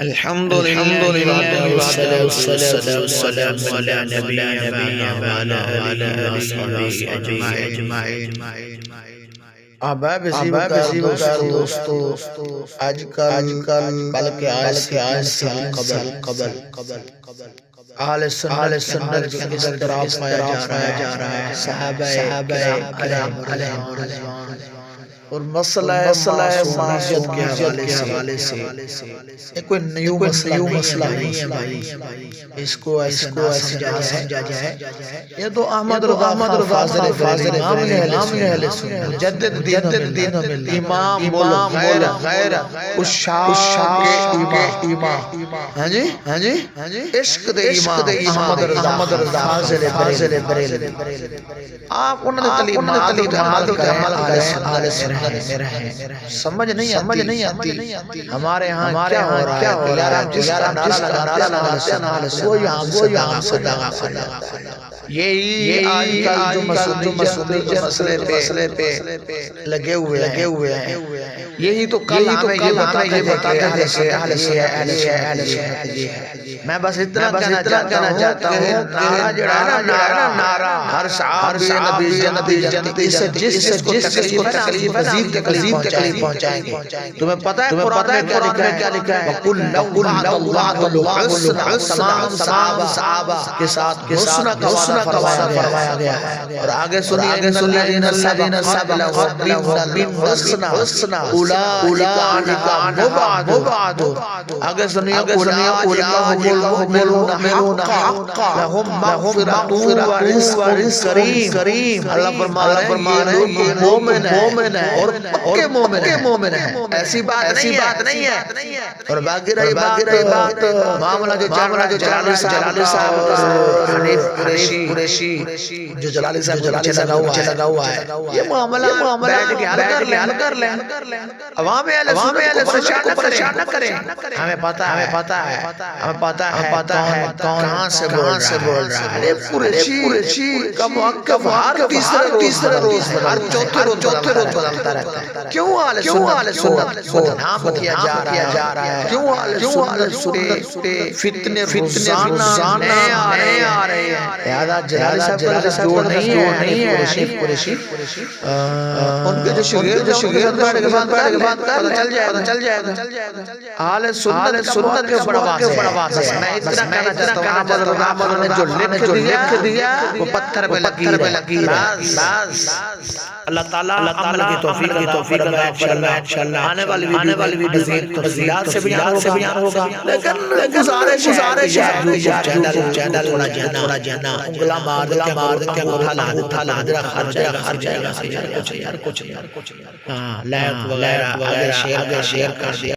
الحمد لله والسلام على نبينا وعلى آله وصحبه أجمعين. احباب اسی وقار دوستو آج کل بلکہ آج سے قبل اہل سنت کے اضطراب پایا جا رہا ہے صحابہ کرام علیہم رضوان اور مسئلہ معصومیت کے حوالے سے یہ کوئی نیو مسئلہ نہیں ہے بھائی، اس کو ایسے نہ سمجھا جائے. یہ تو احمد رضا فاضل امام اہل سنت مجدد دین و ملت امام الغیر اشاق امام، ہاں جی عشق دے امام احمد رضا فاضل بریلوی. آپ انہوں نے تعلیمات کا عمل سنت میں رہیں. سمجھ نہیں آتی ہمارے ہاں کیا ہو رہا ہے. یار جس کا نعرہ لگاتے ہیں وہ یہاں سے داغا کھاتا. یہی آج کل جو مسئلے پہ لگے ہوئے ہیں، یہی تو کل ہمیں یہ بتاتے تھے کہ اہل سنت یہ ہے. میں بس اتنا کہنا چاہتا ہوں کہ نعرہ ہر صحابی نبی جنتی جس کو تکلیف مزید تکلیف پہنچائیں گے. تمہیں پتہ ہے قرآن میں کیا لکھا ہے؟ وَقُلْ تمام صحابہ کے ساتھ حسنہ کا وعدہ فرمایا گیا ہے. اور آگے سنیے الذین سبقت لهم بالحسنى اولئک مبعدون. آگے سنیے اولئک هم المؤمنون حقا لهم مغفرۃ ورزق کریم. اللہ فرما رہے ہیں یہ مومن ہے اور پکے مومن ہے. ایسی بات نہیں ہے. اور باقی رہی بات معاملہ جو جلالی صاحب اور حنیف قریشی جو جلالی صاحب لگا ہوا ہے، یہ معاملہ بیٹھ کے حل کر لیں. عوام اہل سنت کو پریشان نہ کریں. ہمیں پتہ ہے کون کہاں سے بول رہا ہے. قریشی کا موقف ہر تیسرے روز ہر چوتھے روز بدلتا رہتا ہے. کیوں اہل سنت کو نام کیا جا رہا ہے؟ کیوں اہل سنت فتنے روزانہ نئے آ رہے ہیں؟ لہذا جلالی صاحب کا جوڑ نہیں ہے حنیف قریشی. ان کے جو شگرد بیٹھ کے بات کر چل جائے گا. اہل سنت کے بڑا واضح ہے. میں اتنا کہنا چاہتا ہوں احمد نے جو لکھ دیا وہ پتھر پہ لکیر ہے. اللہ تعالیٰ عمل کی توفیق انشاءاللہ آنے والی ویڈیو تفصیلات سے بیان ہوگا. لیکن گزارش چینل تھوڑا جانا انگلا مار کے اٹھا لا خرچ جائے گا. ہاں لائک وغیرہ اگر شیئر کر دیا